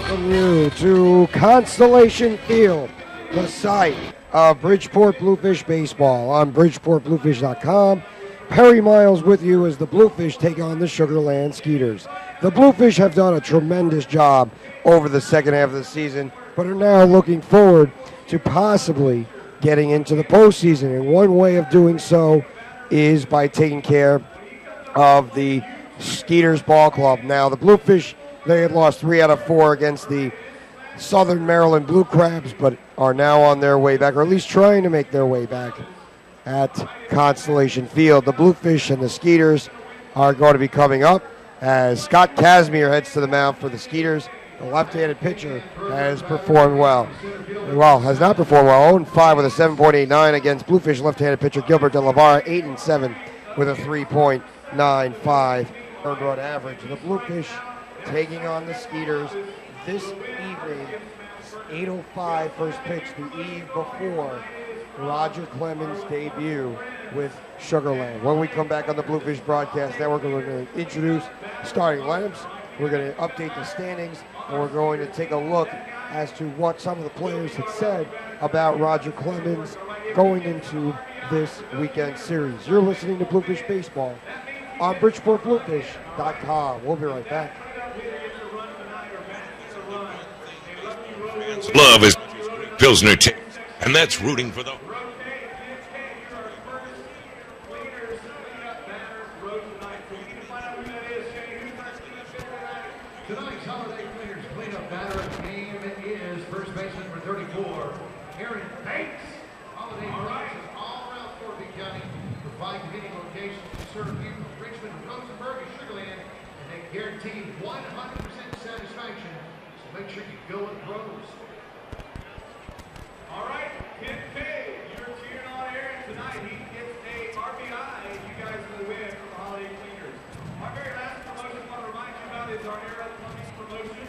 welcome you to Constellation Field, the site of Bridgeport Bluefish baseball on BridgeportBluefish.com. Perry Miles with you as the Bluefish take on the Sugar Land Skeeters. The Bluefish have done a tremendous job over the second half of the season, but are now looking forward to possibly getting into the postseason. And one way of doing so is by taking care of the Skeeters Ball Club. Now, the Bluefish, they had lost 3 out of 4 against the Southern Maryland Blue Crabs, but are now on their way back, or at least trying to make their way back at Constellation Field. The Bluefish and the Skeeters are going to be coming up as Scott Casimir heads to the mound for the Skeeters. The left-handed pitcher has performed well. Well, has not performed well. 0-5 with a 7.89 against Bluefish left-handed pitcher Gilbert De La Vara. 8-7 with a 3.95 earned run average. The Bluefish taking on the Skeeters this evening. 8:05 first pitch, the eve before Roger Clemens' debut with Sugar Land. When we come back on the Bluefish Broadcast Network, we're going to introduce starting lineups. We're going to update the standings, and we're going to take a look as to what some of the players had said about Roger Clemens going into this weekend series. You're listening to Bluefish Baseball on BridgeportBluefish.com. We'll be right back. Love is Pilsner, and that's rooting for the... Tonight's Holiday Cleaners cleanup batter of the game is first baseman for 34, Aaron Banks. Holiday Cleaners is all around Fort Lee County, provide convenient locations to serve you from Richmond, Rosenberg, and Sugar Land, and they guarantee 100% satisfaction. So make sure you go with pros. All right, Kid K, you're cheering on Aaron tonight. He gets a RBI. You guys will win from the Holiday Cleaners. Our very last promotion I want to remind you about is our Arrow Plumbing promotion.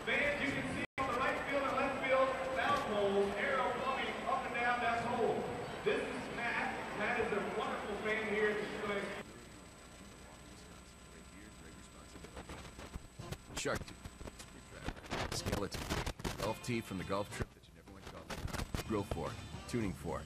Fans, you can see on the right field and left field foul poles, Arrow Plumbing up and down that hole. This is Matt. Matt is a wonderful fan here at the Sugar Land. Shark tooth, skeleton, golf tee from the golf trip that you never went golfing. Grill fork, tuning fork,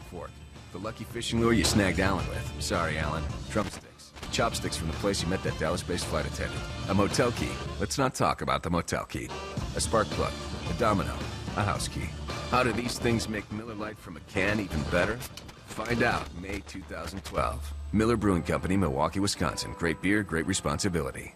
fork, the lucky fishing lure you snagged Alan with. Sorry, Alan. Drumsticks, chopsticks from the place you met that Dallas-based flight attendant. A motel key. Let's not talk about the motel key. A spark plug, a domino, a house key. How do these things make Miller Lite from a can even better? Find out May 2012. Miller Brewing Company, Milwaukee, Wisconsin. Great beer, great responsibility.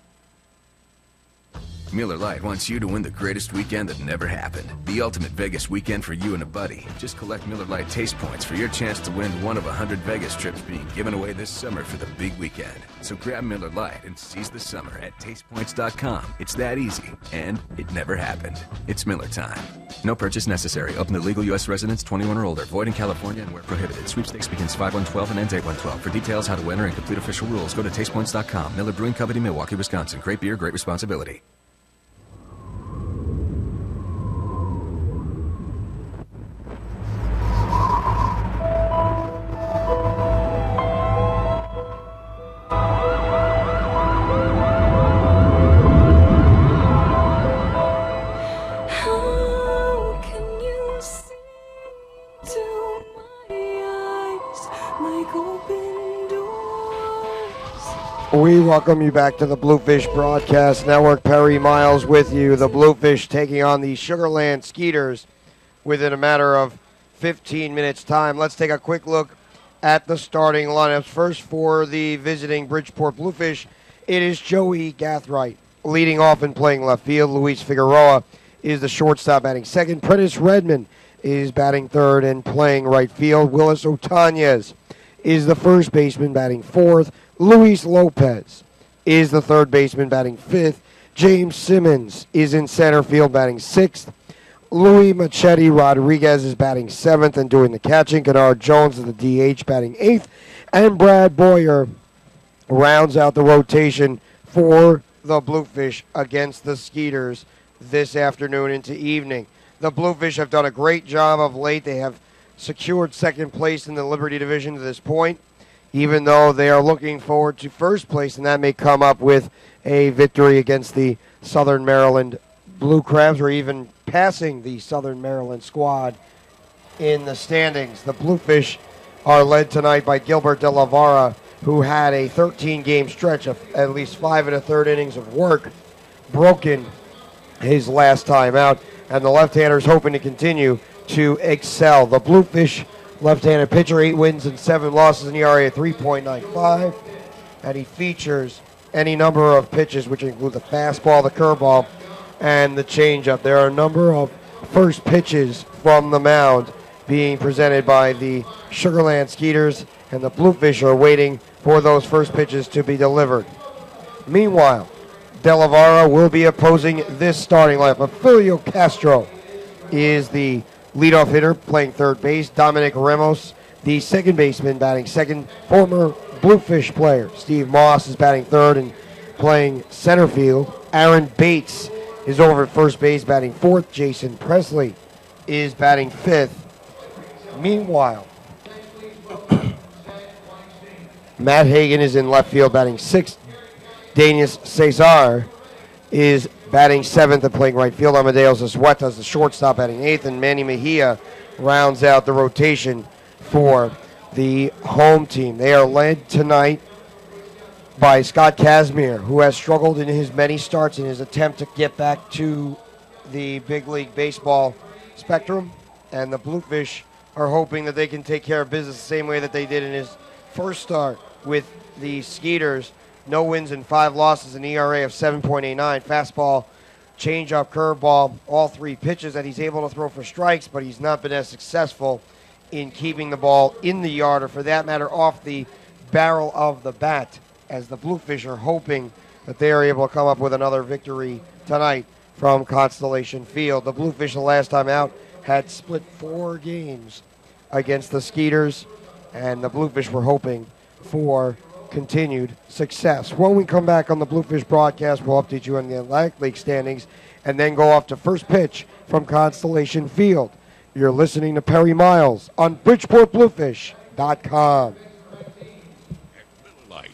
Miller Lite wants you to win the greatest weekend that never happened. The ultimate Vegas weekend for you and a buddy. Just collect Miller Lite taste points for your chance to win one of 100 Vegas trips being given away this summer for the big weekend. So grab Miller Lite and seize the summer at tastepoints.com. It's that easy, and it never happened. It's Miller time. No purchase necessary. Open to legal U.S. residents 21 or older. Void in California and where prohibited. Sweepstakes begins 5/1/12 and ends 8/1/12. For details, how to enter, and complete official rules, go to tastepoints.com. Miller Brewing Company, Milwaukee, Wisconsin. Great beer, great responsibility. We welcome you back to the Bluefish Broadcast Network. Perry Miles with you. The Bluefish taking on the Sugar Land Skeeters within a matter of 15 minutes' time. Let's take a quick look at the starting lineups. First, for the visiting Bridgeport Bluefish, it is Joey Gathright leading off and playing left field. Luis Figueroa is the shortstop batting second. Prentice Redmond is batting third and playing right field. Willis Otanez is the first baseman batting fourth. Luis Lopez is the third baseman batting fifth. James Simmons is in center field batting sixth. Louis Machete Rodriguez is batting seventh and doing the catching. Kennard Jones is the DH batting eighth. And Brad Boyer rounds out the rotation for the Bluefish against the Skeeters this afternoon into evening. The Bluefish have done a great job of late. They have secured second place in the Liberty Division to this point, even though they are looking forward to first place, and that may come up with a victory against the Southern Maryland Blue Crabs are even passing the Southern Maryland squad in the standings. The Bluefish are led tonight by Gilbert De La Vara, who had a 13-game stretch of at least 5 1/3 innings of work broken his last time out, and the left-hander is hoping to continue to excel. The Bluefish left-handed pitcher, 8 wins and 7 losses, an ERA of 3.95, and he features any number of pitches, which include the fastball, the curveball, and the changeup. There are a number of first pitches from the mound being presented by the Sugar Land Skeeters, and the Bluefish are waiting for those first pitches to be delivered. Meanwhile, De La Vara will be opposing this starting lineup. Filio Castro is the leadoff hitter playing third base. Dominic Ramos, the second baseman, batting second. Former Bluefish player Steve Moss is batting third and playing center field. Aaron Bates is over at first base, batting fourth. Jason Presley is batting fifth. Meanwhile, Matt Hagan is in left field, batting sixth. Danius Cesar is batting seventh and playing right field. Amadeus Azueta is the shortstop, batting eighth, and Manny Mejia rounds out the rotation for the home team. They are led tonight by Scott Kazmir, who has struggled in his many starts in his attempt to get back to the big league baseball spectrum, and the Bluefish are hoping that they can take care of business the same way that they did in his first start with the Skeeters. No wins and 5 losses, an ERA of 7.89. Fastball, changeup, curveball, all 3 pitches that he's able to throw for strikes, but he's not been as successful in keeping the ball in the yard, or for that matter, off the barrel of the bat, as the Bluefish are hoping that they are able to come up with another victory tonight from Constellation Field. The Bluefish, the last time out, had split 4 games against the Skeeters, and the Bluefish were hoping for continued success. When we come back on the Bluefish broadcast, we'll update you on the Atlantic League standings and then go off to first pitch from Constellation Field. You're listening to Perry Miles on BridgeportBluefish.com.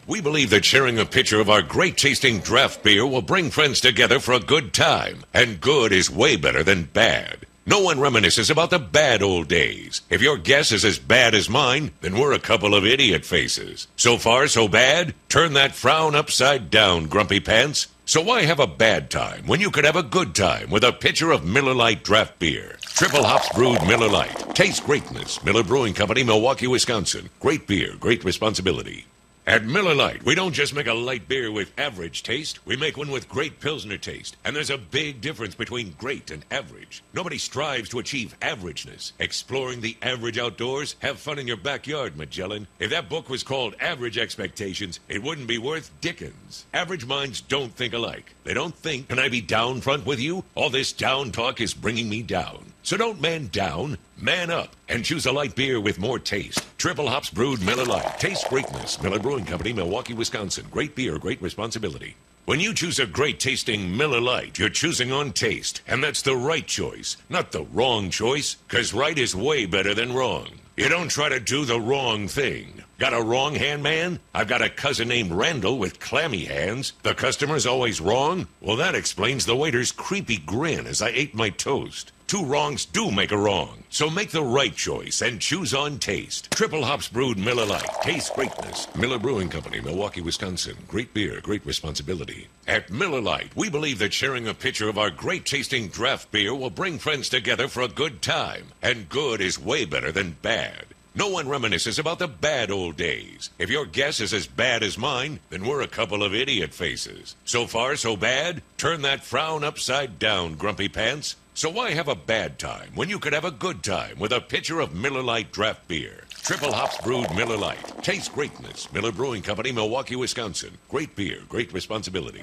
We believe that sharing a pitcher of our great-tasting draft beer will bring friends together for a good time, and good is way better than bad. No one reminisces about the bad old days. If your guess is as bad as mine, then we're a couple of idiot faces. So far, so bad? Turn that frown upside down, grumpy pants. So why have a bad time when you could have a good time with a pitcher of Miller Lite draft beer? Triple hops brewed Miller Lite. Taste greatness. Miller Brewing Company, Milwaukee, Wisconsin. Great beer, great responsibility. At Miller Lite, we don't just make a light beer with average taste. We make one with great Pilsner taste. And there's a big difference between great and average. Nobody strives to achieve averageness. Exploring the average outdoors? Have fun in your backyard, Magellan. If that book was called Average Expectations, it wouldn't be worth Dickens. Average minds don't think alike. They don't think, can I be down front with you? All this down talk is bringing me down. So don't man down, man up, and choose a light beer with more taste. Triple hops brewed Miller Lite. Taste greatness. Miller Brewing Company, Milwaukee, Wisconsin. Great beer, great responsibility. When you choose a great-tasting Miller Lite, you're choosing on taste. And that's the right choice, not the wrong choice, because right is way better than wrong. You don't try to do the wrong thing. Got a wrong hand, man? I've got a cousin named Randall with clammy hands. The customer's always wrong? Well, that explains the waiter's creepy grin as I ate my toast. 2 wrongs do make a wrong. So make the right choice and choose on taste. Triple hops brewed Miller Lite. Taste greatness. Miller Brewing Company, Milwaukee, Wisconsin. Great beer, great responsibility. At Miller Lite, we believe that sharing a pitcher of our great-tasting draft beer will bring friends together for a good time. And good is way better than bad. No one reminisces about the bad old days. If your guess is as bad as mine, then we're a couple of idiot faces. So far, so bad? Turn that frown upside down, grumpy pants. So why have a bad time when you could have a good time with a pitcher of Miller Lite draft beer? Triple hops brewed Miller Lite. Taste greatness. Miller Brewing Company, Milwaukee, Wisconsin. Great beer, great responsibility.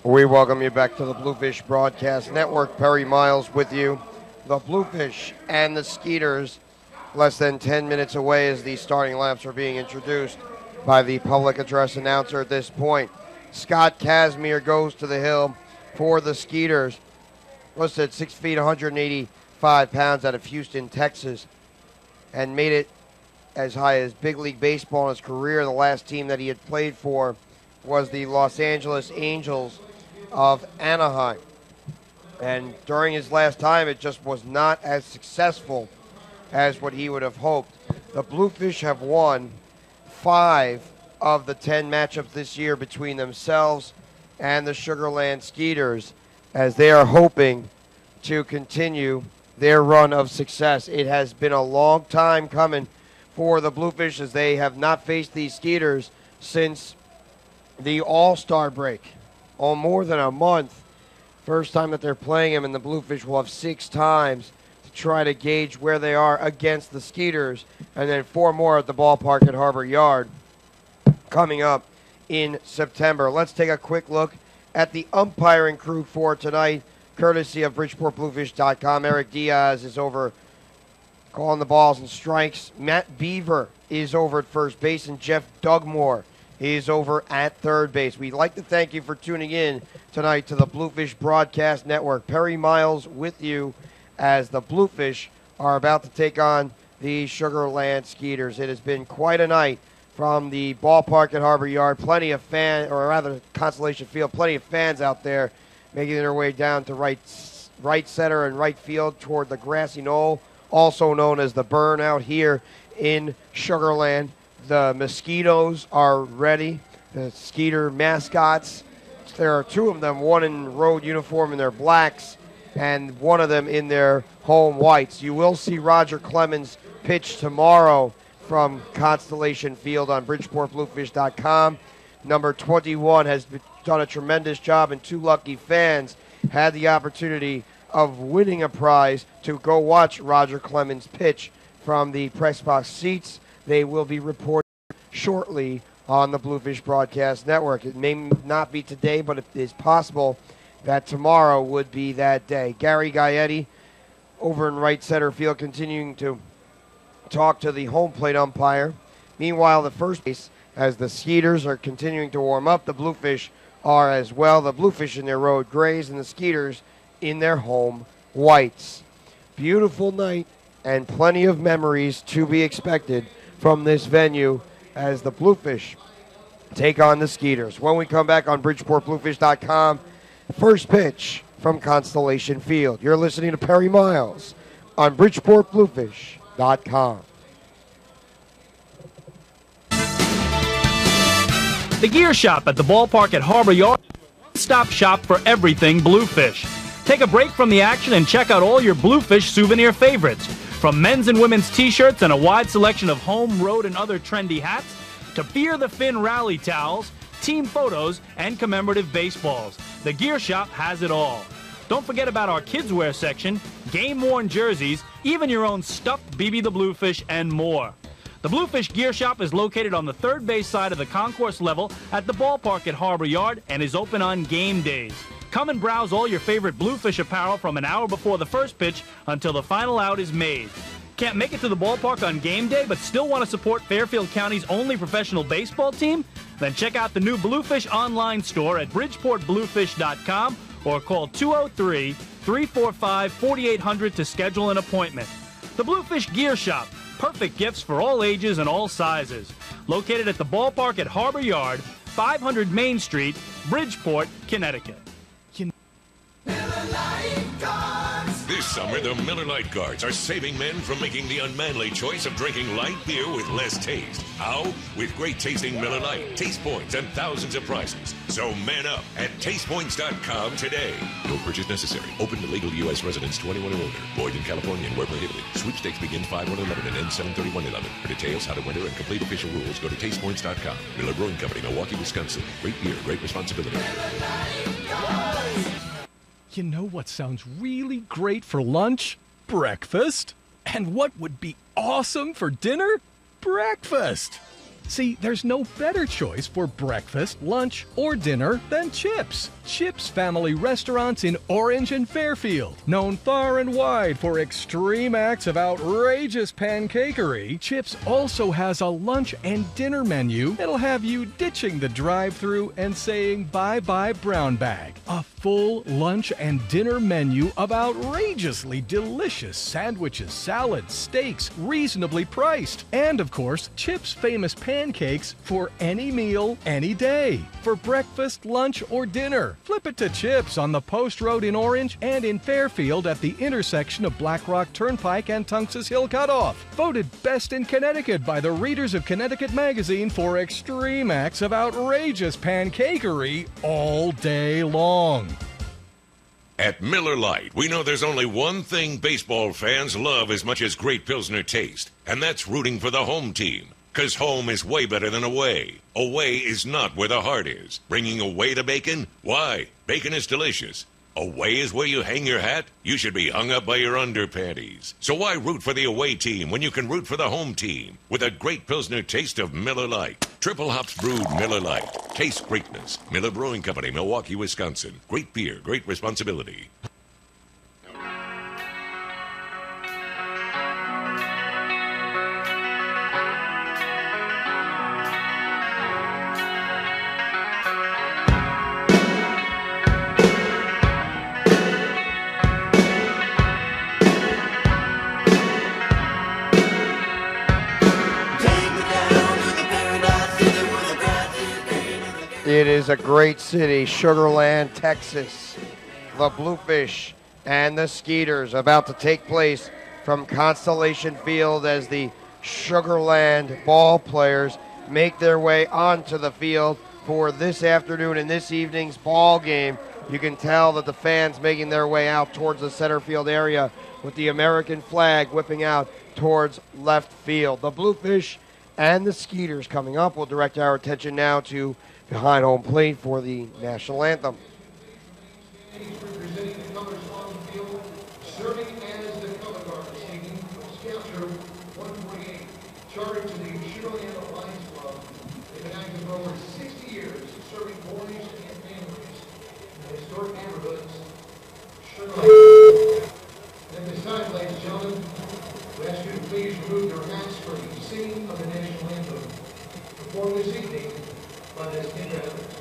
We welcome you back to the Bluefish Broadcast Network. Perry Miles with you. The Bluefish and the Skeeters less than 10 minutes away as the starting lineups are being introduced by the public address announcer at this point. Scott Kazmir goes to the hill for the Skeeters. Listed at 6 feet, 185 pounds, out of Houston, Texas, and made it as high as big league baseball in his career. The last team that he had played for was the Los Angeles Angels of Anaheim. And during his last time, it just was not as successful as what he would have hoped. The Bluefish have won 5 of the 10 matchups this year between themselves and the Sugar Land Skeeters, as they are hoping to continue their run of success. It has been a long time coming for the Bluefish, as they have not faced these Skeeters since the All-Star break. More than a month. First time that they're playing them, and the Bluefish will have 6 times to try to gauge where they are against the Skeeters, and then 4 more at the ballpark at Harbor Yard coming up in September. Let's take a quick look at the umpiring crew for tonight, courtesy of BridgeportBluefish.com. Eric Diaz is over calling the balls and strikes. Matt Beaver is over at first base, and Jeff Dugmore is over at third base. We'd like to thank you for tuning in tonight to the Bluefish Broadcast Network. Perry Miles with you as the Bluefish are about to take on the Sugar Land Skeeters. It has been quite a night from the ballpark at Harbor Yard. Plenty of Constellation Field, plenty of fans out there making their way down to right center and right field toward the grassy knoll, also known as the Burn out here in Sugar Land. The mosquitoes are ready, the Skeeter mascots. There are 2 of them, one in road uniform in their blacks and one of them in their home whites. You will see Roger Clemens pitch tomorrow from Constellation Field on BridgeportBluefish.com. Number 21 has done a tremendous job, and 2 lucky fans had the opportunity of winning a prize to go watch Roger Clemens pitch from the press box seats. They will be reported shortly on the Bluefish Broadcast Network. It may not be today, but it is possible that tomorrow would be that day. Gary Gaetti over in right center field continuing to talk to the home plate umpire. Meanwhile, the first base, as the Skeeters are continuing to warm up, the Bluefish are as well. The Bluefish in their road grays and the Skeeters in their home whites. Beautiful night and plenty of memories to be expected from this venue as the Bluefish take on the Skeeters. When we come back on BridgeportBluefish.com, first pitch from Constellation Field. You're listening to Perry Miles on BridgeportBluefish.com. The Gear Shop at the ballpark at Harbor Yard, one-stop shop for everything Bluefish. Take a break from the action and check out all your Bluefish souvenir favorites. From men's and women's t-shirts and a wide selection of home, road, and other trendy hats, to Fear the Fin rally towels, team photos, and commemorative baseballs. The Gear Shop has it all. Don't forget about our kids' wear section, game-worn jerseys, even your own stuffed BB the Bluefish, and more. The Bluefish Gear Shop is located on the third base side of the concourse level at the ballpark at Harbor Yard and is open on game days. Come and browse all your favorite Bluefish apparel from an hour before the first pitch until the final out is made. Can't make it to the ballpark on game day but still want to support Fairfield County's only professional baseball team? Then check out the new Bluefish online store at BridgeportBluefish.com or call 203-345-4800 to schedule an appointment. The Bluefish Gear Shop, perfect gifts for all ages and all sizes. Located at the ballpark at Harbor Yard, 500 Main Street, Bridgeport, Connecticut. This summer, the Miller Lite Guards are saving men from making the unmanly choice of drinking light beer with less taste. How? With great tasting Miller Lite, taste points, and thousands of prizes. So man up at tastepoints.com today. No purchase necessary. Open to legal U.S. residents 21 or older. Void in California and where prohibited. Sweepstakes begin 5/1/11 and end 7/31/11. For details, how to enter, and complete official rules, go to tastepoints.com. Miller Brewing Company, Milwaukee, Wisconsin. Great beer, great responsibility. You know what sounds really great for lunch? Breakfast. And what would be awesome for dinner? Breakfast. See, there's no better choice for breakfast, lunch, or dinner than Chips. Chips Family Restaurants in Orange and Fairfield. Known far and wide for extreme acts of outrageous pancakery, Chips also has a lunch and dinner menu that'll have you ditching the drive-thru and saying bye-bye brown bag. A full lunch and dinner menu of outrageously delicious sandwiches, salads, steaks, reasonably priced. And, of course, Chips' famous pancakes pancakes for any meal, any day. For breakfast, lunch, or dinner. Flip it to chips on the Post Road in Orange and in Fairfield at the intersection of Black Rock Turnpike and Tunx's Hill Cutoff. Voted best in Connecticut by the readers of Connecticut Magazine for extreme acts of outrageous pancakery all day long. At Miller Lite, we know there's only one thing baseball fans love as much as great Pilsner taste, and that's rooting for the home team. Because home is way better than away. Away is not where the heart is. Bringing away to bacon? Why? Bacon is delicious. Away is where you hang your hat? You should be hung up by your underpanties. So why root for the away team when you can root for the home team? With a great Pilsner taste of Miller Lite. Triple hops brewed Miller Lite. Taste greatness. Miller Brewing Company, Milwaukee, Wisconsin. Great beer, great responsibility. It is a great city, Sugar Land, Texas. The Bluefish and the Skeeters about to take place from Constellation Field as the Sugar Land ball players make their way onto the field for this afternoon and this evening's ball game. You can tell that the fans making their way out towards the center field area with the American flag whipping out towards left field. The Bluefish and the Skeeters coming up. We'll direct our attention now to behind home plate for the national anthem. Representing the colors on the field, serving as the color guard, singing from Scout Troop 148, chartered to the Sugar Land Alliance Club. They've been active for over 60 years, serving boys and families in historic neighborhoods. Sugar Land. At this time, ladies and gentlemen, we ask you to please remove your hats for the singing of the national anthem. Performed this evening by the Skeeters.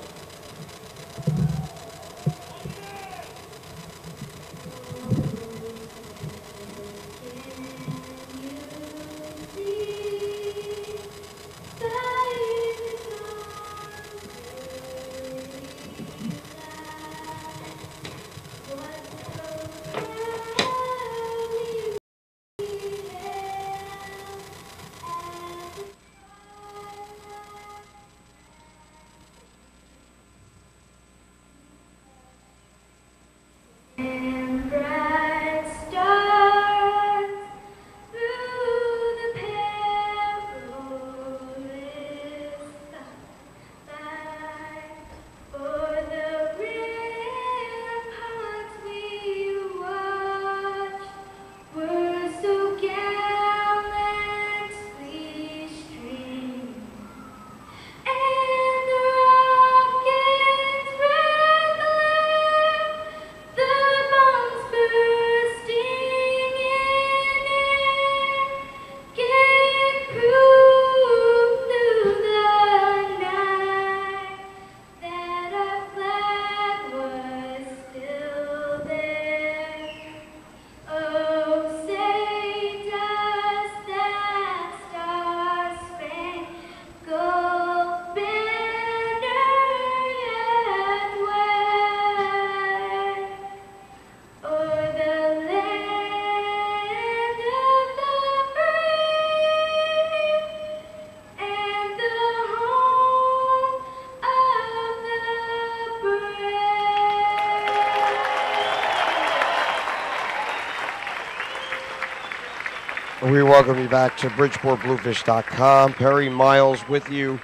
We welcome you back to BridgeportBluefish.com. Perry Miles with you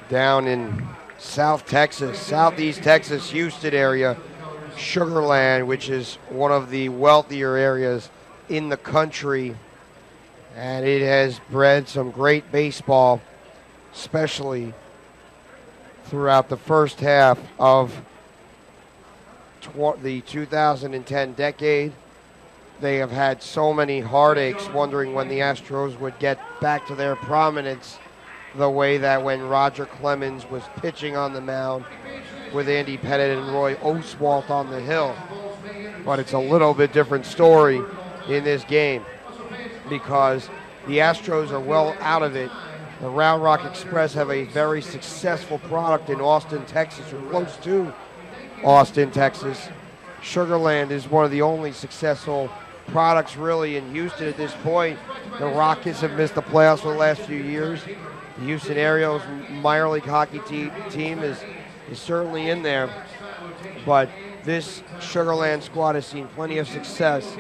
down in South Texas, Southeast Texas, Houston area, Sugar Land, which is one of the wealthier areas in the country. And it has bred some great baseball, especially throughout the first half of the 2010 decade. They have had so many heartaches wondering when the Astros would get back to their prominence the way that when Roger Clemens was pitching on the mound with Andy Pettit and Roy Oswalt on the hill. But it's a little bit different story in this game because the Astros are well out of it The Round Rock Express have a very successful product in Austin, Texas, or close to Austin, Texas. Sugar Land is one of the only successful products really in Houston at this point. The Rockets have missed the playoffs for the last few years. The Houston Aerials minor league hockey team is certainly in there. But this Sugar Land squad has seen plenty of success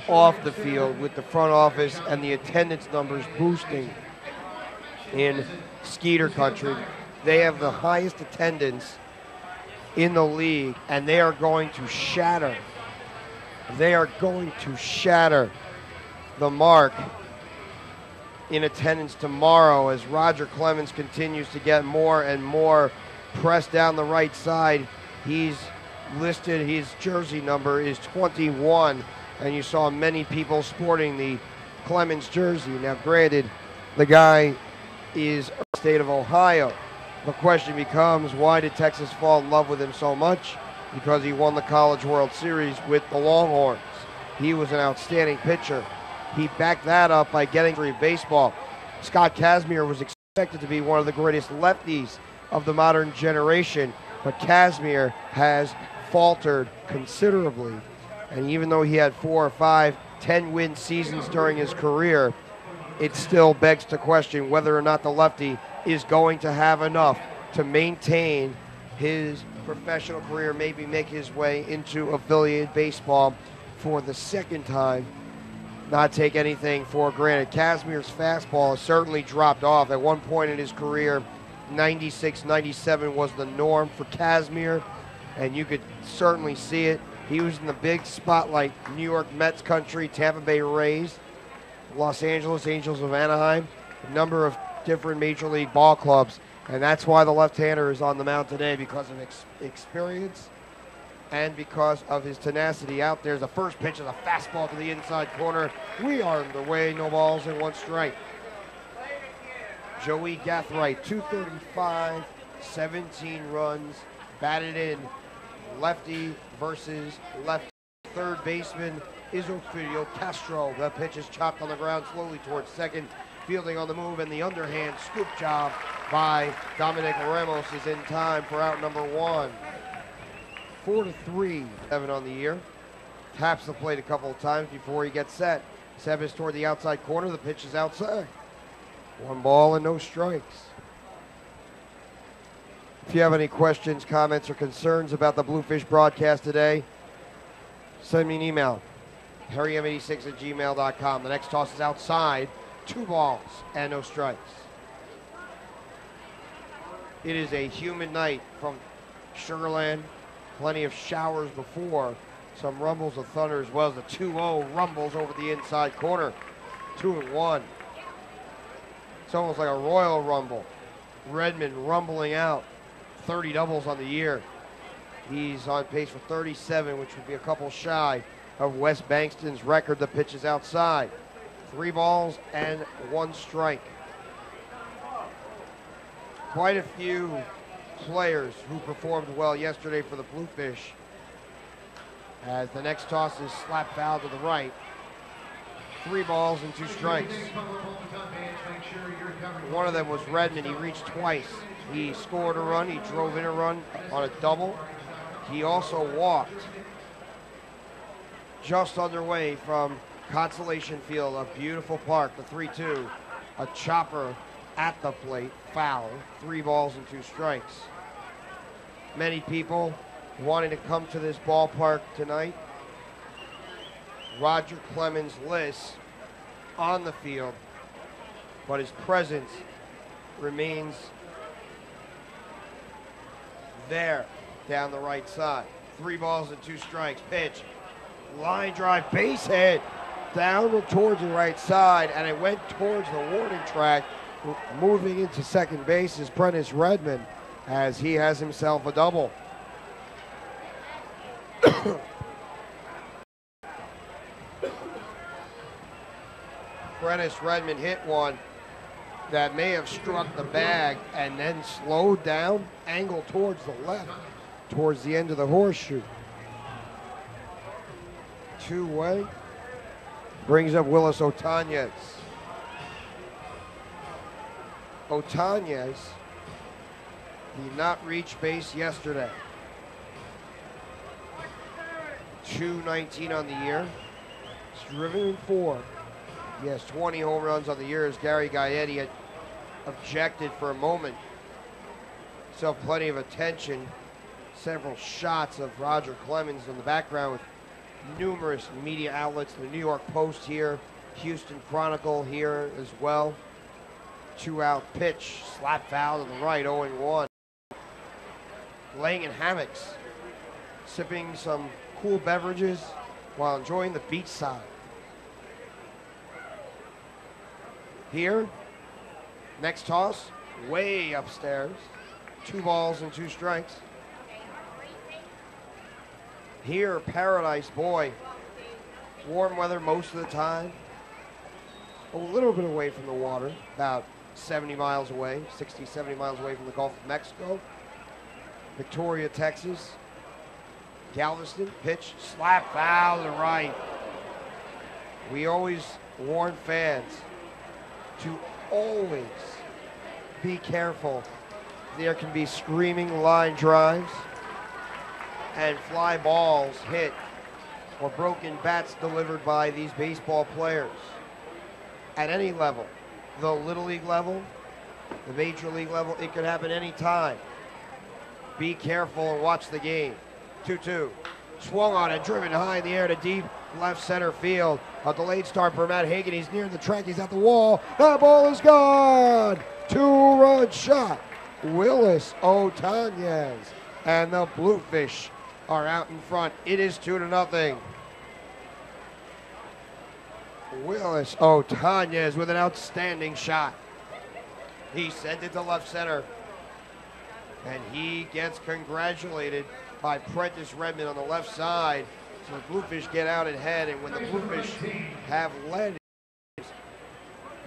off the field with the front office and the attendance numbers boosting in Skeeter country. They have the highest attendance in the league, and they are going to shatter. They are going to shatter the mark in attendance tomorrow as Roger Clemens continues to get more and more pressed down the right side. He's listed, his jersey number is 21, and you saw many people sporting the Clemens jersey. Now, granted, the guy is from the state of Ohio. The question becomes, why did Texas fall in love with him so much? Because he won the College World Series with the Longhorns. He was an outstanding pitcher. He backed that up by getting free baseball. Scott Kazmir was expected to be one of the greatest lefties of the modern generation, but Kazmir has faltered considerably. And even though he had 4 or 5 10-win seasons during his career, it still begs to question whether or not the lefty is going to have enough to maintain his professional career, maybe make his way into affiliated baseball for the second time. Not take anything for granted. Kazmir's fastball has certainly dropped off. At one point in his career, 96, 97 was the norm for Kazmir, and you could certainly see it. He was in the big spotlight, New York Mets country, Tampa Bay Rays, Los Angeles Angels of Anaheim, a number of different major league ball clubs, and that's why the left-hander is on the mound today, because of experience and because of his tenacity. Out there's the first pitch of the fastball to the inside corner. We are underway, no balls and 1 strike. Joey Gathright, 235, 17 runs, batted in. Lefty versus lefty. Third baseman is Ophidio Castro. The pitch is chopped on the ground slowly towards second. Fielding on the move, and the underhand scoop job by Dominic Ramos is in time for out number 1. 4-3, 7 on the year. Taps the plate a couple of times before he gets set. Seb is toward the outside corner. The pitch is outside. 1 ball and no strikes. If you have any questions, comments, or concerns about the Bluefish broadcast today, send me an email. harrym86@gmail.com. The next toss is outside. 2 balls and no strikes. It is a humid night from Sugar Land. Plenty of showers before. Some rumbles of thunder as well as the 2-0 rumbles over the inside corner. 2-1. It's almost like a Royal Rumble. Redmond rumbling out. 30 doubles on the year. He's on pace for 37, which would be a couple shy of Wes Bankston's record. The pitch is outside. 3 balls and 1 strike. Quite a few players who performed well yesterday for the Bluefish, as the next toss is slap foul to the right. 3 balls and 2 strikes. One of them was Redmond. He reached twice. He scored a run. He drove in a run on a double. He also walked. Just underway from Constellation Field, a beautiful park, the 3-2. A chopper at the plate, foul. 3 balls and 2 strikes. Many people wanting to come to this ballpark tonight. Roger Clemens lists on the field, but his presence remains there down the right side. 3 balls and 2 strikes. Pitch, line drive, base hit, down towards the right side, and it went towards the warning track. Moving into second base is Prentice Redmond, as he has himself a double. Prentice Redmond hit one that may have struck the bag and then slowed down, angled towards the left, towards the end of the horseshoe. 2-way. Brings up Willis Otañez. Otanez did not reach base yesterday. 219 on the year. He's driven in 4. He has 20 home runs on the year as Gary Gaetti had objected for a moment. Still plenty of attention. Several shots of Roger Clemens in the background with numerous media outlets. The New York Post here, Houston Chronicle here as well. 2-out pitch, slap foul to the right, 0-1. Laying in hammocks, sipping some cool beverages while enjoying the beach side. Here, next toss, way upstairs. 2 balls and 2 strikes. Here, Paradise Boy. Warm weather most of the time. A little bit away from the water, about 70 miles away, 60, 70 miles away from the Gulf of Mexico. Victoria, Texas. Galveston, pitch, slap foul to the right. We always warn fans to always be careful. There can be screaming line drives and fly balls hit or broken bats delivered by these baseball players at any level. The Little League level, the Major League level, it could happen any time. Be careful and watch the game. 2-2. Swung on and driven high in the air to deep left center field. A delayed start for Matt Hagan. He's near the track. He's at the wall. That ball is gone. 2-run shot. Willis Otanez. And the Bluefish are out in front. It is 2-0. Willis Otanez with an outstanding shot. He sent it to left center. And he gets congratulated by Prentice Redmond on the left side. So the Bluefish get out ahead, and when the Bluefish have led,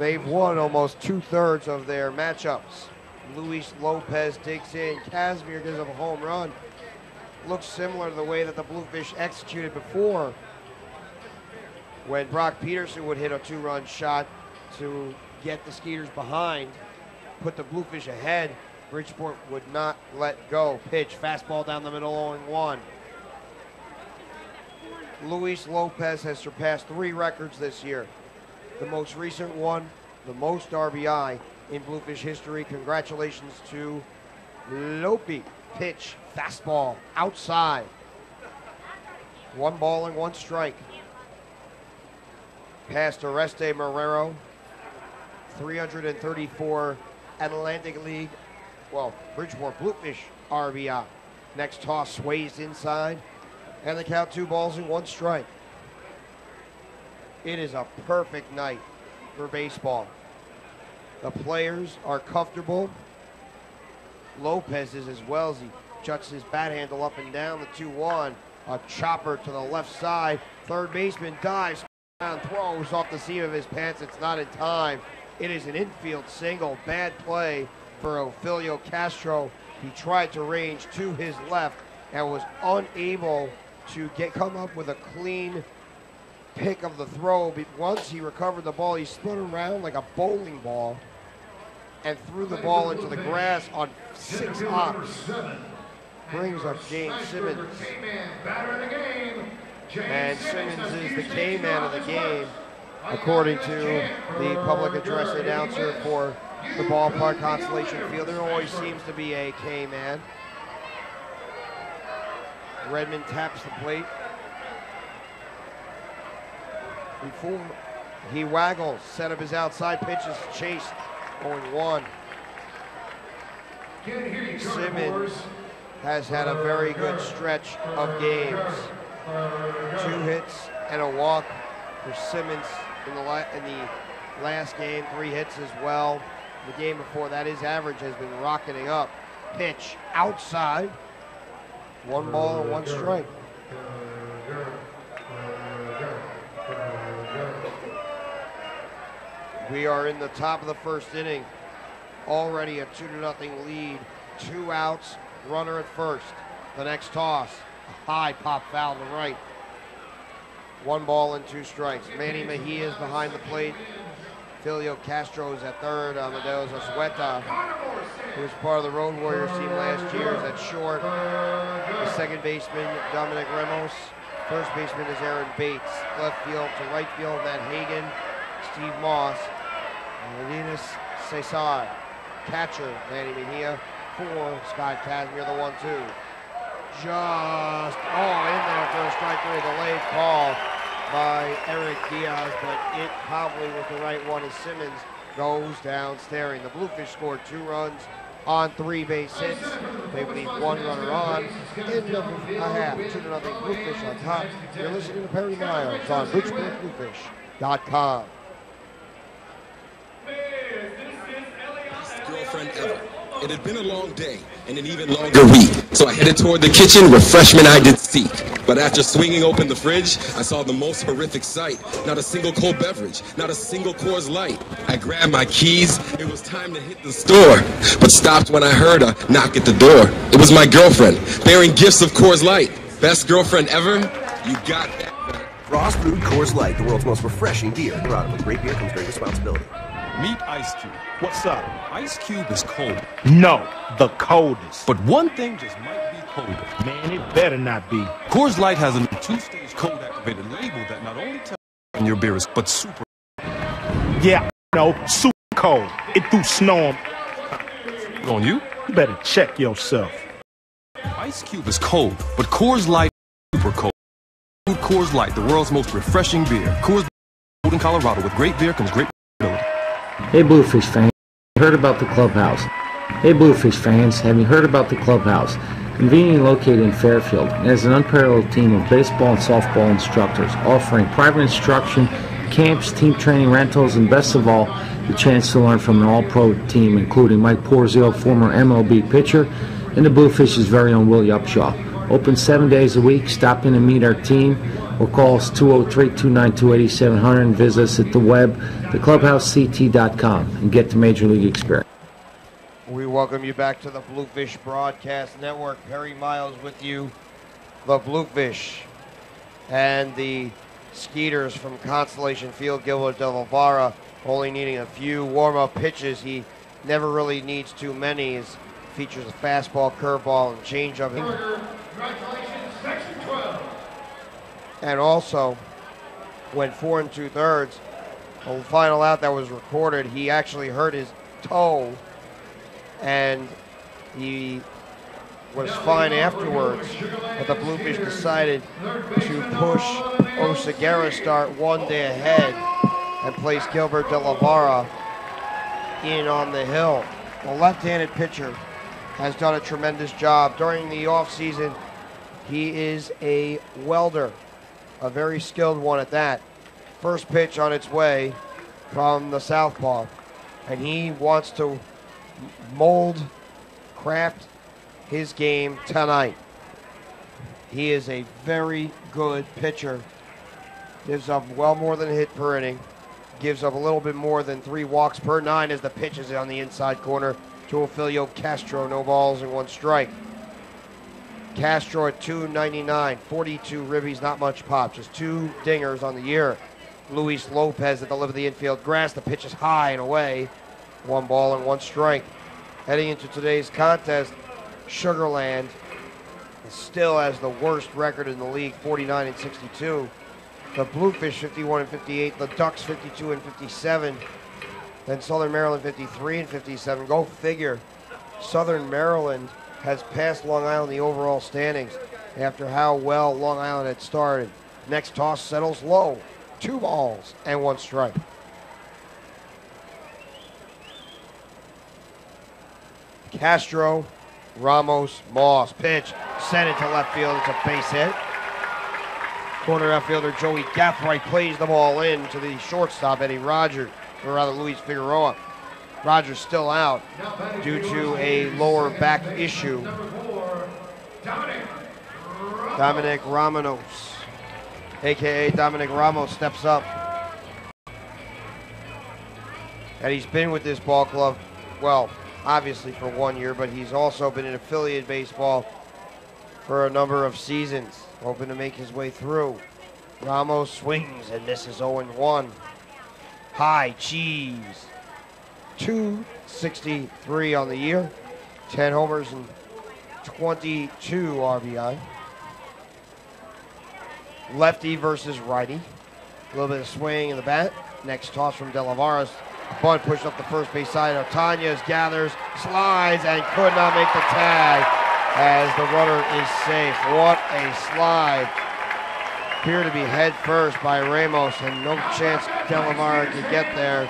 they've won almost 2/3 of their matchups. Luis Lopez digs in. Casimir gives up a home run. Looks similar to the way that the Bluefish executed before, when Brock Peterson would hit a 2-run shot to get the Skeeters behind, put the Bluefish ahead. Bridgeport would not let go. Pitch, fastball down the middle, 0-1. Luis Lopez has surpassed 3 records this year. The most recent one, the most RBI in Bluefish history. Congratulations to Lopi. Pitch, fastball, outside. 1 ball and 1 strike. Past Oreste Marrero, 334 Atlantic League, Bridgeport Bluefish RBI. Next toss sways inside, and the count 2 balls and 1 strike. It is a perfect night for baseball. The players are comfortable. Lopez is as well, as he juts his bat handle up and down. The 2-1, a chopper to the left side. Third baseman dives and throws off the seam of his pants. It's not in time. It is an infield single. Bad play for Ophilio Castro. He tried to range to his left and was unable to come up with a clean pick of the throw. But once he recovered the ball, he spun around like a bowling ball and threw the ball into the grass on 6 hops. Brings up James Simmons. And Simmons is the K-man of the game, according to the public address announcer for the ballpark, Constellation Field. There always seems to be a K-man. Redmond taps the plate. Before he waggles, set up his outside pitches, chased, 0-1. Simmons has had a very good stretch of games. 2 hits and a walk for Simmons in the last game, 3 hits as well. The game before that, his average has been rocketing up. Pitch outside. 1 ball and 1 strike. We are in the top of the first inning. Already a 2-0 lead. 2 outs, runner at first. The next toss, a high pop foul to right. 1 ball and 2 strikes. Manny Mejia is behind the plate Filio Castro is at third. Amadeo Zazueta, who was part of the Road Warriors team last year, is at short. The second baseman, Dominic Ramos. First baseman is Aaron Bates. Left field to right field, Matt Hagan, Steve Moss, and Linus Cesar. Catcher, Manny Mejia. 4, Scott Casimir, the 1-2. Just in there for a strike three. The late call by Eric Diaz, but it probably was the right one as Simmons goes down staring. The Bluefish scored 2 runs on 3 base hits. They would leave 1 runner on. End of a half, 2-0 Bluefish on top. You're listening to Perry Miles on BridgeportBluefish.com. Girlfriend ever. It had been a long day and an even longer week, so I headed toward the kitchen, refreshment I did seek. But after swinging open the fridge, I saw the most horrific sight. Not a single cold beverage, not a single Coors Light. I grabbed my keys, it was time to hit the store, but stopped when I heard a knock at the door. It was my girlfriend, bearing gifts of Coors Light. Best girlfriend ever? You got that. Frost Brewed Coors Light, the world's most refreshing beer. Brought with great beer comes great responsibility. Meet Ice Cube. What's up? Ice Cube is cold. No, the coldest. But one thing just might be colder. Man, it better not be. Coors Light has a 2-stage cold activated label that not only tells you your beer is, but super. Yeah, no, super cold. It threw snow on you. You better check yourself. Ice Cube is cold, but Coors Light is super cold. Coors Light, the world's most refreshing beer. Coors Light in Colorado with great beer comes great responsibility. Hey Bluefish fans, have you heard about the clubhouse? Hey Bluefish fans, have you heard about the clubhouse? Conveniently located in Fairfield, it has an unparalleled team of baseball and softball instructors offering private instruction, camps, team training, rentals, and best of all, the chance to learn from an all-pro team including Mike Porzio, former MLB pitcher, and the Bluefish's very own Willie Upshaw. Open 7 days a week. Stop in and meet our team or call us 203-292-8700 and visit us at the web, theclubhousect.com, and get the Major League experience. We welcome you back to the Bluefish Broadcast Network. Perry Miles with you. The Bluefish and the Skeeters from Constellation Field. Gilbert De La Vara only needing a few warm-up pitches. He never really needs too many. He features a fastball, curveball, and changeup. Congratulations, Section 12. And also went 4 2/3. The final out that was recorded, he actually hurt his toe, and he was fine afterwards. But the Bluefish decided to push Oseguera start 1 day ahead and place Gilbert De La Vara in on the hill. The left-handed pitcher has done a tremendous job. During the offseason, he is a welder, a very skilled one at that. First pitch on its way from the southpaw, and he wants to craft his game tonight. He is a very good pitcher. Gives up well more than a hit per inning. Gives up a little bit more than 3 walks per 9 as the pitch is on the inside corner to Ophelio Castro. No balls and 1 strike. Castro at .299, 42 ribbies, not much pop, just 2 dingers on the year. Luis Lopez at the lip of the infield grass. The pitch is high and away. 1 ball and 1 strike. Heading into today's contest, Sugar Land still has the worst record in the league, 49-62. The Bluefish 51-58, the Ducks 52-57, then Southern Maryland 53-57. Go figure. Southern Maryland has passed Long Island in the overall standings after how well Long Island had started. Next toss settles low. 2 balls and 1 strike. Castro, Ramos, Moss. Pitch sent into left field. It's a base hit. Corner outfielder Joey Gathright plays the ball in to the shortstop Eddie Rogers, or rather Luis Figueroa. Rogers still out due to a lower back issue. Dominic Ramos, a.k.a. Dominic Ramos, steps up. And he's been with this ball club, well, obviously for 1 year, but he's also been in affiliate baseball for a number of seasons, hoping to make his way through. Ramos swings and misses 0-1. High cheese. 263 on the year. 10 homers and 22 RBI. Lefty versus righty. A little bit of swing in the bat. Next toss from De La Vara's. Bunt pushed up the first base side. Otañez gathers, slides, and could not make the tag as the runner is safe. What a slide. Appeared to be head first by Ramos, and no chance De La Vara could get there.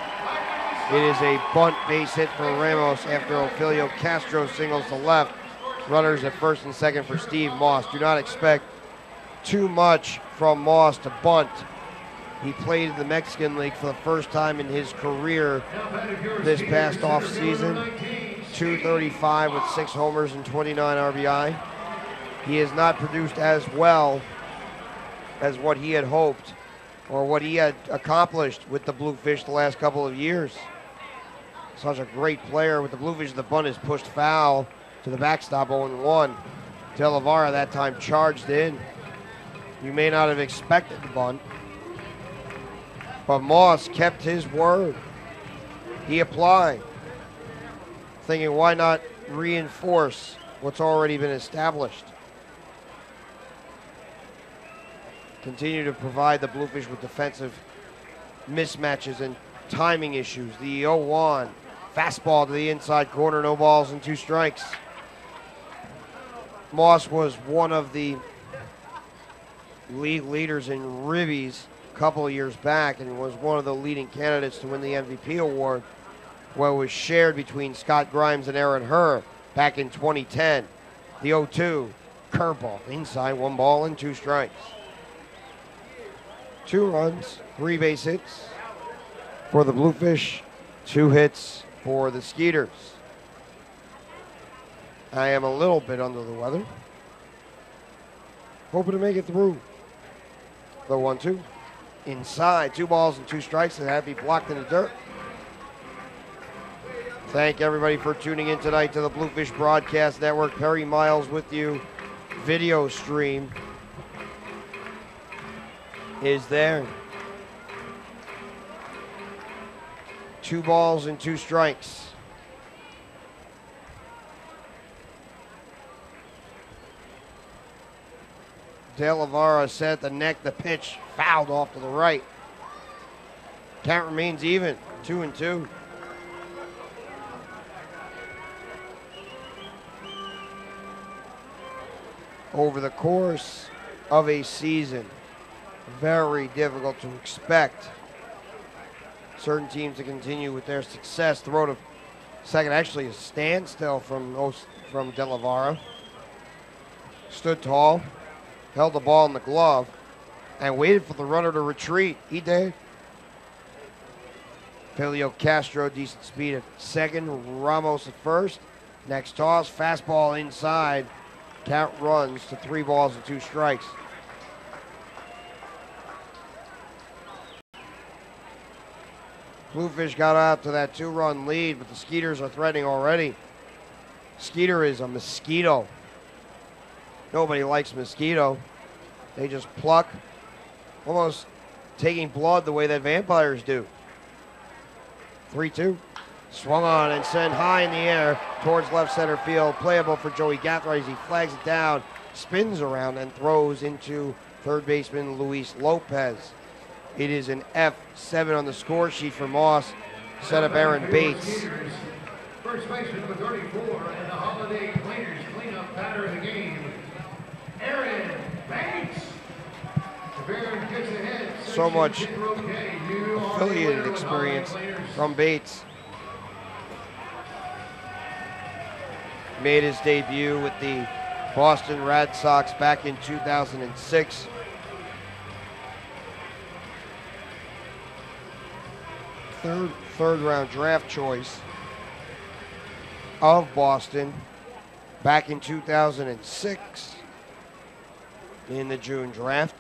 It is a bunt base hit for Ramos after Ofelio Castro singles to left. Runners at first and second for Steve Moss. Do not expect too much from Moss to bunt. He played in the Mexican League for the first time in his career this past offseason. 235 with 6 homers and 29 RBI. He has not produced as well as what he had hoped or what he had accomplished with the Bluefish the last couple of years. Such a great player with the Bluefish. The bunt is pushed foul to the backstop, 0-1. De La Vara that time charged in. You may not have expected the bunt, but Moss kept his word. He applied, thinking why not reinforce what's already been established. Continue to provide the Bluefish with defensive mismatches and timing issues. The 0-1 fastball to the inside corner, no balls and 2 strikes. Moss was one of the league leaders in ribbies a couple of years back and was one of the leading candidates to win the MVP award, where it was shared between Scott Grimes and Aaron Herr back in 2010. The 0-2 curveball inside, 1 ball and 2 strikes. 2 runs, 3 base hits for the Bluefish, 2 hits for the Skeeters. I am a little bit under the weather. Hoping to make it through. The 1-2. Inside, 2 balls and 2 strikes, and had to be blocked in the dirt. Thank everybody for tuning in tonight to the Bluefish Broadcast Network. Perry Miles with you. Video stream is there. 2 balls and 2 strikes. De La Vara set the neck, the pitch fouled off to the right. Count remains even, 2-2. Over the course of a season, very difficult to expect certain teams to continue with their success. Throw to second, actually a standstill from De La Vara. Stood tall, held the ball in the glove, and waited for the runner to retreat. He did. Ofelio Castro, decent speed at second. Ramos at first. Next toss, fastball inside. Count runs to 3 balls and 2 strikes. Bluefish got out to that 2-run lead, but the Skeeters are threatening already. Skeeter is a mosquito. Nobody likes mosquito. They just pluck, almost taking blood the way that vampires do. 3-2. Swung on and sent high in the air towards left center field. Playable for Joey Gathright as he flags it down, spins around, and throws into third baseman Luis Lopez. It is an F7 on the score sheet for Moss. Set up Aaron Bates. First baseman number 34 and the Holiday Cleaners cleanup batter of the game, Aaron Bates. So much affiliated experience from Bates. Made his debut with the Boston Red Sox back in 2006. Third round draft choice of Boston back in 2006 in the June draft.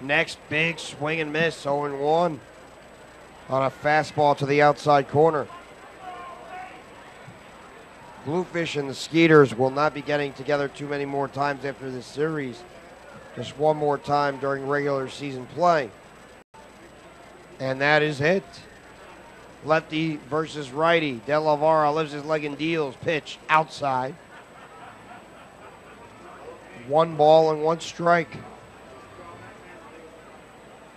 Next big swing and miss, 0-1 on a fastball to the outside corner. Bluefish and the Skeeters will not be getting together too many more times after this series. Just one more time during regular season play. And that is it. Lefty versus righty. De La Vara lifts his leg and deals. Pitch outside. 1 ball and 1 strike.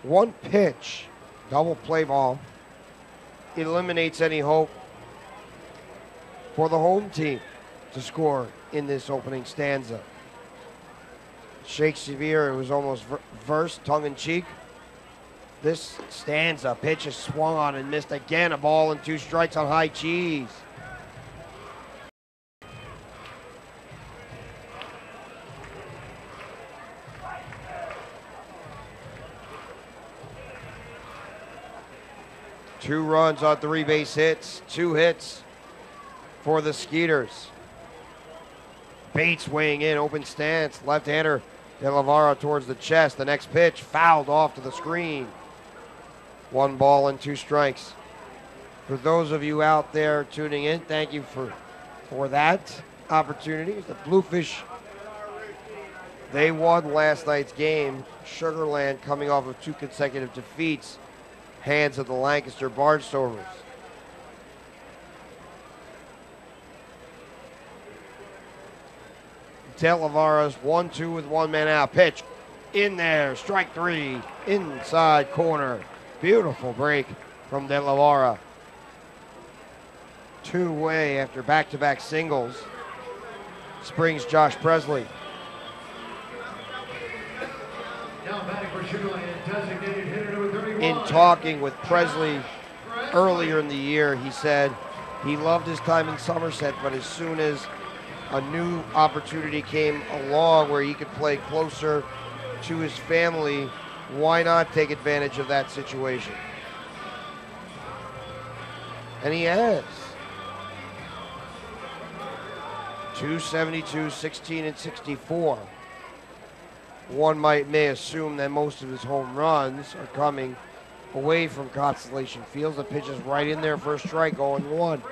1 pitch. Double play ball. Eliminates any hope for the home team to score in this opening stanza. Shake Severe, it was almost verse, tongue-in-cheek. This stanza, pitch is swung on and missed again. A ball and 2 strikes on high cheese. Two runs on 3 base hits, 2 hits for the Skeeters. Bates weighing in, open stance, left-hander De La Vara towards the chest. The next pitch fouled off to the screen. 1 ball and 2 strikes. For those of you out there tuning in, thank you for that opportunity. The Bluefish, they won last night's game. Sugar Land coming off of 2 consecutive defeats, hands of the Lancaster Barnstormers. De La Vara's 1-2 with 1 man out. Pitch in there, strike 3, inside corner. Beautiful break from De La Vara. 2 away after back-to-back singles. Springs Josh Presley. Now batting for Sugar Land, designated hitter number 31. In talking with Presley earlier in the year, he said he loved his time in Somerset, but as soon as a new opportunity came along where he could play closer to his family, why not take advantage of that situation? And he has. 272, 16, and 64. One may assume that most of his home runs are coming away from Constellation Field. The pitch is right in there for a strike, 0-1.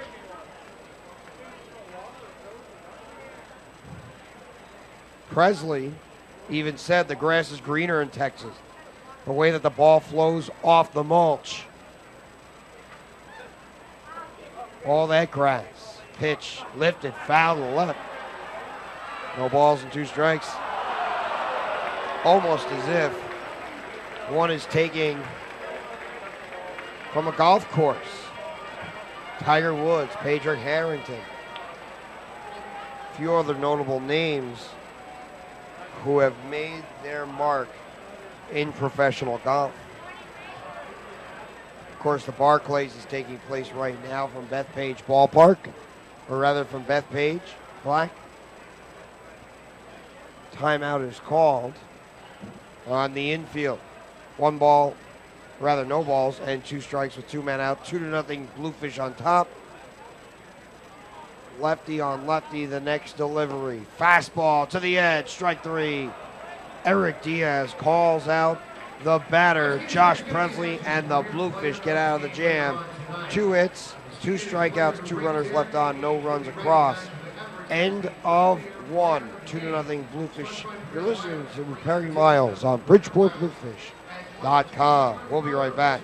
Presley even said the grass is greener in Texas. The way that the ball flows off the mulch. All that grass. Pitch lifted, foul to the left. No balls and 2 strikes. Almost as if one is taking from a golf course. Tiger Woods, Pedro Harrington. A few other notable names who have made their mark in professional golf. Of course, the Barclays is taking place right now from Bethpage Ballpark, or rather from Bethpage, Black. Timeout is called on the infield. 1 ball, rather no balls, and 2 strikes with 2 men out. 2-0 Bluefish on top. Lefty on lefty, the next delivery. Fastball to the edge, strike 3. Eric Diaz calls out the batter, Josh Presley, and the Bluefish get out of the jam. 2 hits, 2 strikeouts, 2 runners left on, no runs across. End of 1, 2-0 Bluefish. You're listening to Perry Miles on BridgeportBluefish.com. We'll be right back.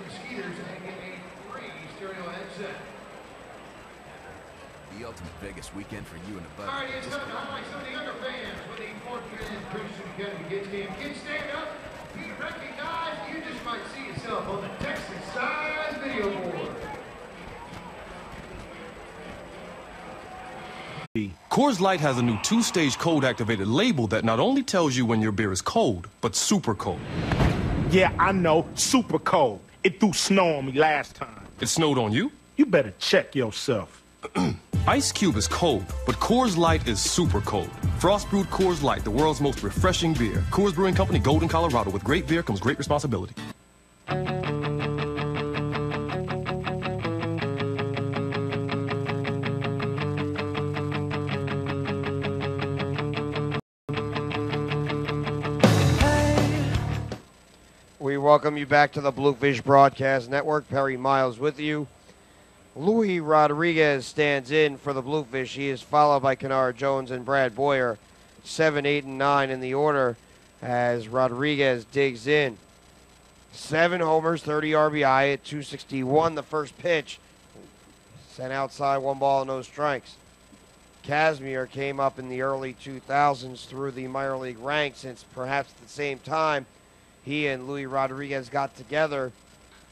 The ultimate Vegas weekend for you and a buddy. All right, it's up now. Some of the other fans with the Fortune Christian Academy Kids game. Kids, stand up. You recognize, you just might see yourself on the Texas size video board. Coors Light has a new 2-stage cold-activated label that not only tells you when your beer is cold, but super cold. Yeah, I know. Super cold. It threw snow on me last time. It snowed on you? You better check yourself. Ice Cube is cold, but Coors Light is super cold. Frost brewed Coors Light, the world's most refreshing beer. Coors Brewing Company, Golden, Colorado. With great beer comes great responsibility. We welcome you back to the Bluefish Broadcast Network. Perry Miles with you. Louis Rodriguez stands in for the Bluefish. He is followed by Kennard Jones and Brad Boyer. 7, 8, and 9 in the order as Rodriguez digs in. 7 homers, 30 RBI at 261. The first pitch Sent outside, 1 ball, no strikes. Casimir came up in the early 2000s through the minor league ranks, since perhaps at the same time he and Luis Rodriguez got together.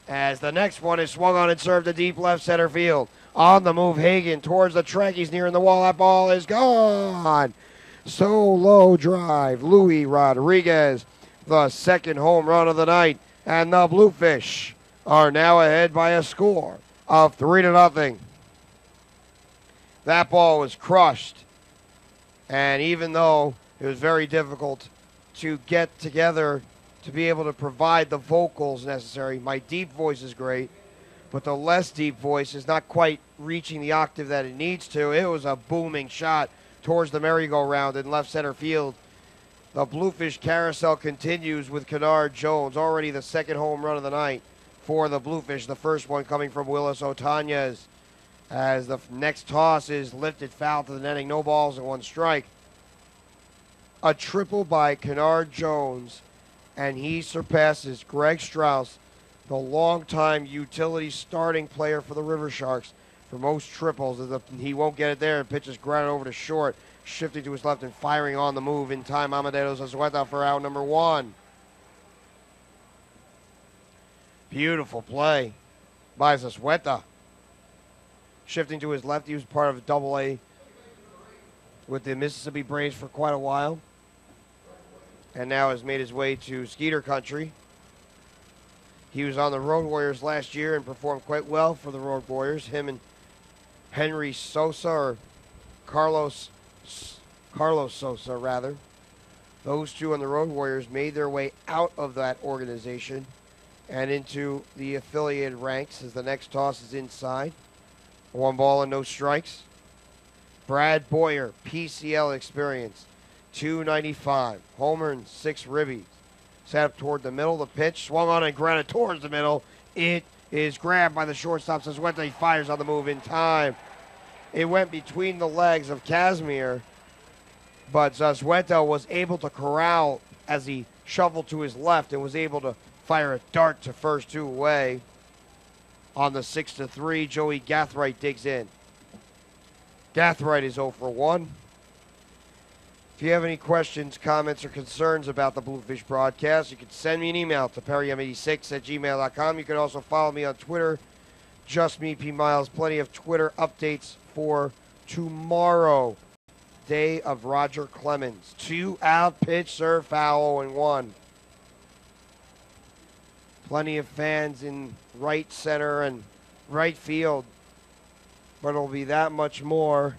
As the next one is swung on and served to deep left center field. On the move, Hagan towards the track. He's nearing the wall. That ball is gone. Solo drive. Luis Rodriguez, the second home run of the night. And the Bluefish are now ahead by a score of 3-0. That ball was crushed. And even though it was very difficult to get together to be able to provide the vocals necessary, my deep voice is great, but the less deep voice is not quite reaching the octave that it needs to. It was a booming shot towards the merry-go-round in left center field. The Bluefish carousel continues with Kennard Jones, already the second home run of the night for the Bluefish, the first one coming from Willis Otañez. As the next toss is lifted foul to the netting, no balls and 1 strike. A triple by Kennard Jones, and he surpasses Greg Strauss, the longtime utility starting player for the River Sharks, for most triples. He won't get it there, and pitches grounded over to short, shifting to his left and firing on the move in time. Amadeus Azueta for out number 1. Beautiful play by Azueta. Shifting to his left, he was part of Double-A with the Mississippi Braves for quite a while, and now has made his way to Skeeter country. He was on the Road Warriors last year and performed quite well for the Road Warriors. Him and Henry Sosa, or Carlos Sosa, rather. Those two on the Road Warriors made their way out of that organization and into the affiliated ranks as the next toss is inside. 1 ball and no strikes. Brad Boyer, PCL experience, 295. Homer and 6 ribbies. Set up toward the middle. The pitch swung on and grounded towards the middle. It is grabbed by the shortstop. Azueta. He fires on the move in time. It went between the legs of Casimir, but Azueta was able to corral as he shuffled to his left and was able to fire a dart to first, 2 away. On the 6-3, Joey Gathright digs in. Gathright is 0 for 1. If you have any questions, comments, or concerns about the Bluefish broadcast, you can send me an email to perrym86@gmail.com. You can also follow me on Twitter, just me, P. Miles. Plenty of Twitter updates for tomorrow, day of Roger Clemens. 2 out, pitch, serve, foul, 0-1. Plenty of fans in right center and right field, but it'll be that much more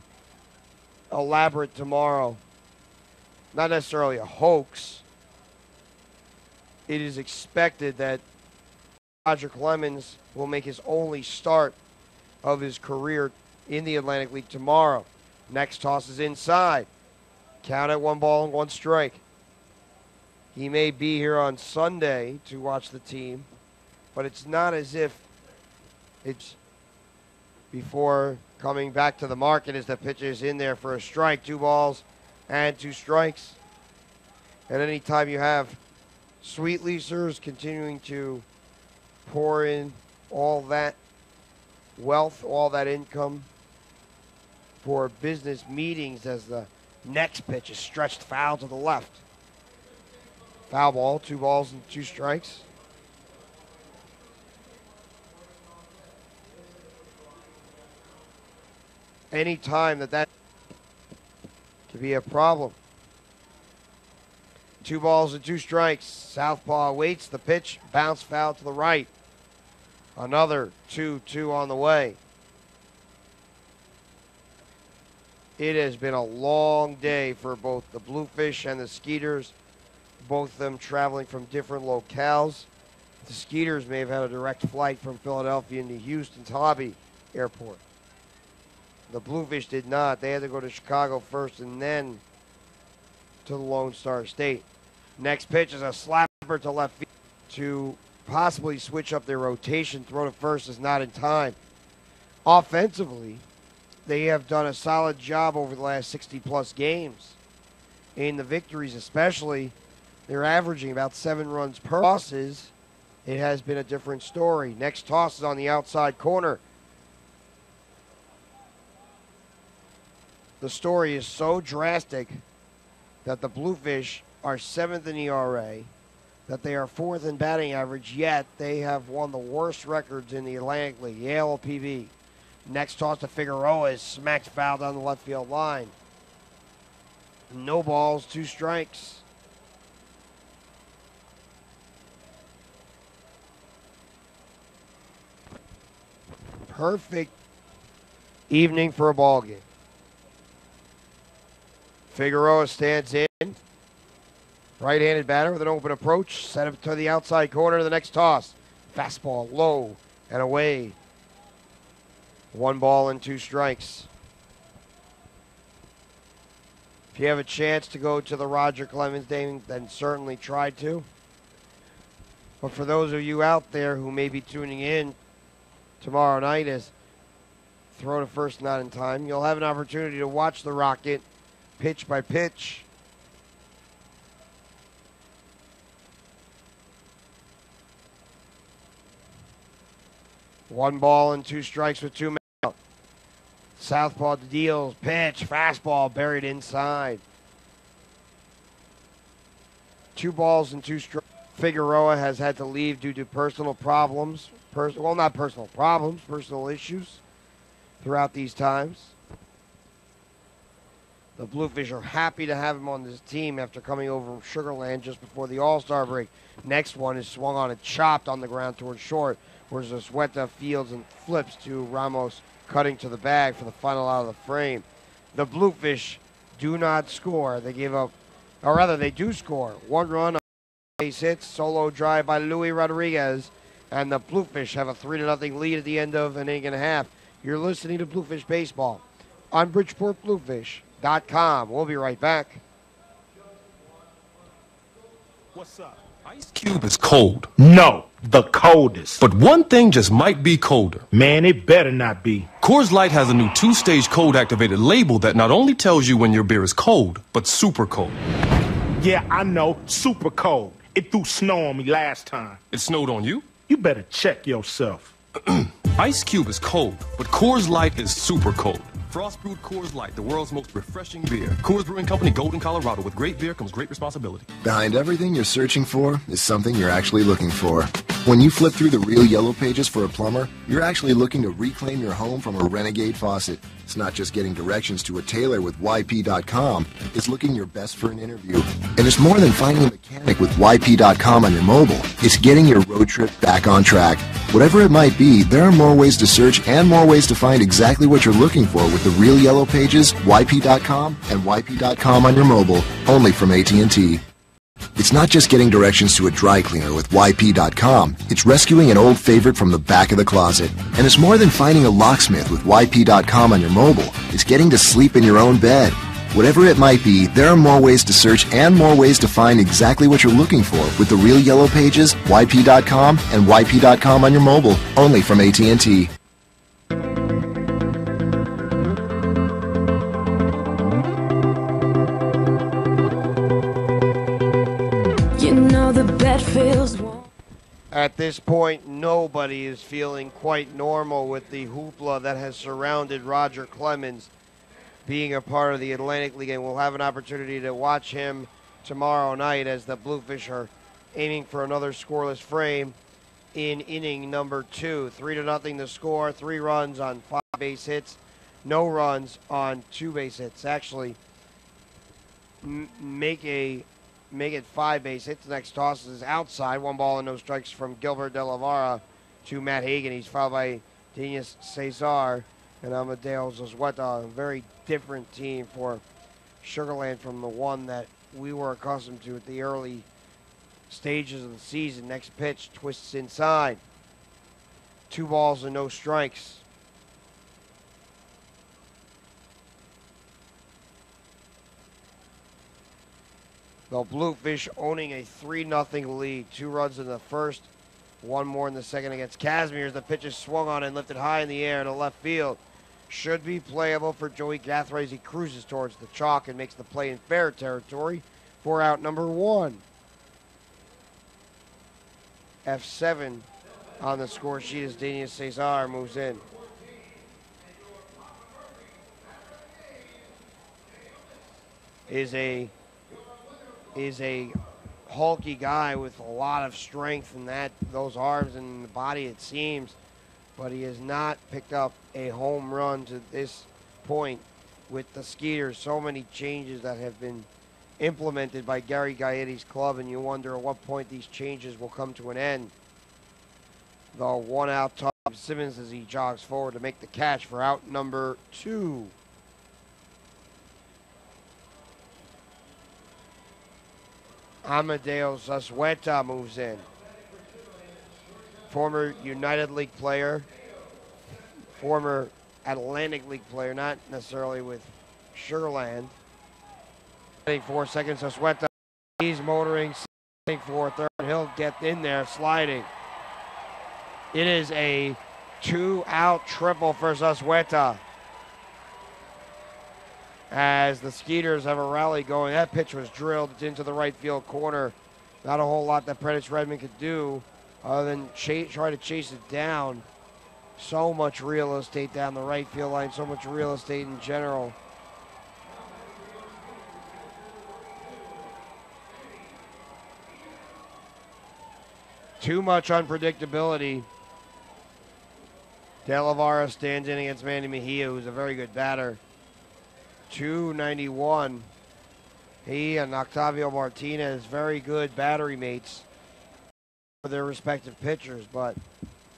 elaborate tomorrow. Not necessarily a hoax. It is expected that Roger Clemens will make his only start of his career in the Atlantic League tomorrow. Next toss is inside. Count at 1 ball and 1 strike. He may be here on Sunday to watch the team, but it's not as if it's before coming back to the market as the pitcher is in there for a strike. 2 balls and 2 strikes. And any time you have sweet leasers continuing to pour in all that wealth, all that income for business meetings, as the next pitch is stretched foul to the left. Foul ball, 2 balls and 2 strikes. Any time that could be a problem. 2 balls and 2 strikes. Southpaw waits the pitch, bounce foul to the right. Another 2-2 on the way. It has been a long day for both the Bluefish and the Skeeters, both of them traveling from different locales. The Skeeters may have had a direct flight from Philadelphia into Houston's Hobby Airport. The Bluefish did not. They had to go to Chicago first and then to the Lone Star State. Next pitch is a slapper to left field to possibly switch up their rotation. Throw to first is not in time. Offensively, they have done a solid job over the last 60-plus games. In the victories especially, they're averaging about 7 runs per tosses. It has been a different story. Next toss is on the outside corner. The story is so drastic that the Bluefish are 7th in ERA, that they are 4th in batting average, yet they have one of the worst records in the Atlantic League, the ALPV. Next toss to Figueroa is smacked foul down the left field line. No balls, 2 strikes. Perfect evening for a ball game. Figueroa stands in. Right-handed batter with an open approach. Set up to the outside corner. The next toss. Fastball low and away. 1 ball and 2 strikes. If you have a chance to go to the Roger Clemens game, then certainly try to. But for those of you out there who may be tuning in tomorrow night as throw to first not in time, you'll have an opportunity to watch the Rocket pitch by pitch. One ball and 2 strikes with 2 men out. Southpaw deals, pitch, fastball buried inside. 2 balls and 2 strikes. Figueroa has had to leave due to personal problems. Not personal problems, personal issues throughout these times. The Bluefish are happy to have him on this team after coming over from Sugar Land just before the All-Star break. Next one is swung on and chopped on the ground towards short, whereas Zozueta fields and flips to Ramos, cutting to the bag for the final out of the frame. The Bluefish do not score. They give up, or rather they do score. 1 run on base hits, solo drive by Luis Rodriguez, and the Bluefish have a 3-0 lead at the end of an inning and a half. You're listening to Bluefish Baseball on BridgeportBluefish.com. We'll be right back. What's up? Ice Cube is cold. No, the coldest. But one thing just might be colder. Man, it better not be. Coors Light has a new 2-stage cold-activated label that not only tells you when your beer is cold, but super cold. Yeah, I know. Super cold. It threw snow on me last time. It snowed on you? You better check yourself. Ice Cube is cold, but Coors Light is super cold. Frost brewed Coors Light, the world's most refreshing beer. Coors Brewing Company, Golden, Colorado. With great beer comes great responsibility. Behind everything you're searching for is something you're actually looking for. When you flip through the real yellow pages for a plumber, you're actually looking to reclaim your home from a renegade faucet. It's not just getting directions to a tailor with YP.com. It's looking your best for an interview. And it's more than finding a mechanic with YP.com on your mobile. It's getting your road trip back on track. Whatever it might be, there are more ways to search and more ways to find exactly what you're looking for with the real yellow pages, YP.com, and YP.com on your mobile, only from AT&T. It's not just getting directions to a dry cleaner with YP.com. It's rescuing an old favorite from the back of the closet. And it's more than finding a locksmith with YP.com on your mobile. It's getting to sleep in your own bed. Whatever it might be, there are more ways to search and more ways to find exactly what you're looking for with the real yellow pages, YP.com, and YP.com on your mobile, only from AT&T. At this point, nobody is feeling quite normal with the hoopla that has surrounded Roger Clemens being a part of the Atlantic League, and we'll have an opportunity to watch him tomorrow night as the Bluefish are aiming for another scoreless frame in inning number 2. 3-0 the score, 3 runs on 5 base hits, no runs on 2 base hits. Actually, make it 5 base hits. The next toss is outside. 1 ball and no strikes from Gilbert De La Vara to Matt Hagan. He's followed by Denis Cesar and Amadeo Zozueta. A very different team for Sugar Land from the one that we were accustomed to at the early stages of the season. Next pitch twists inside. 2 balls and no strikes. The Bluefish owning a 3-0 lead. 2 runs in the first, 1 more in the second against Casimir. The pitch is swung on and lifted high in the air to left field. Should be playable for Joey Gathray as he cruises towards the chalk and makes the play in fair territory for out number 1. F7 on the score sheet as Denis Cesar moves in. is a hulky guy with a lot of strength in those arms and the body, it seems, but he has not picked up a home run to this point with the Skeeters. So many changes that have been implemented by Gary Gaetti's club, and you wonder at what point these changes will come to an end. The one out top Simmons as he jogs forward to make the catch for out number 2. Amadeo Zazueta moves in. Former United League player, former Atlantic League player, not necessarily with Sugar Land. 4 seconds, Zazueta, he's motoring for third. He'll get in there, sliding. It is a 2-out triple for Zazueta, as the Skeeters have a rally going. That pitch was drilled. It's into the right field corner. Not a whole lot that Prentice Redmond could do other than try to chase it down. So much real estate down the right field line, so much real estate in general. Too much unpredictability. De La Vara stands in against Manny Mejia, who's a very good batter. 291. He and Octavio Martinez, very good battery mates for their respective pitchers, but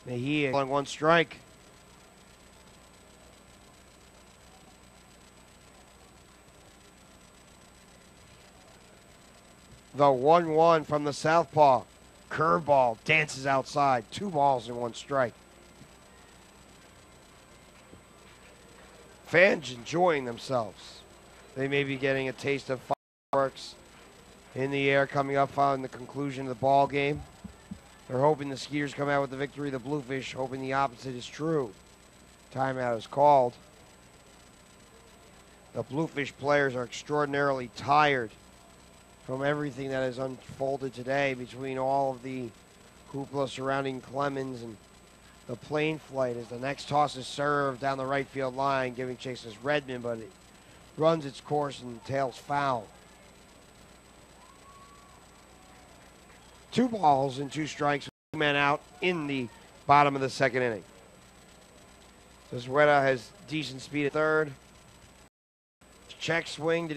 Mejia on 1 strike. The 1-1 from the southpaw. Curveball dances outside. 2 balls and 1 strike. Fans enjoying themselves. They may be getting a taste of fireworks in the air coming up following the conclusion of the ball game. They're hoping the Skeeters come out with the victory. The Bluefish hoping the opposite is true. Timeout is called. The Bluefish players are extraordinarily tired from everything that has unfolded today between all of the hoopla surrounding Clemens and the plane flight, as the next toss is served down the right field line, giving chase as Redmond, but it runs its course and tails foul. 2 balls and 2 strikes, 2 men out in the bottom of the 2nd inning. Zazueta has decent speed at third. Check swing.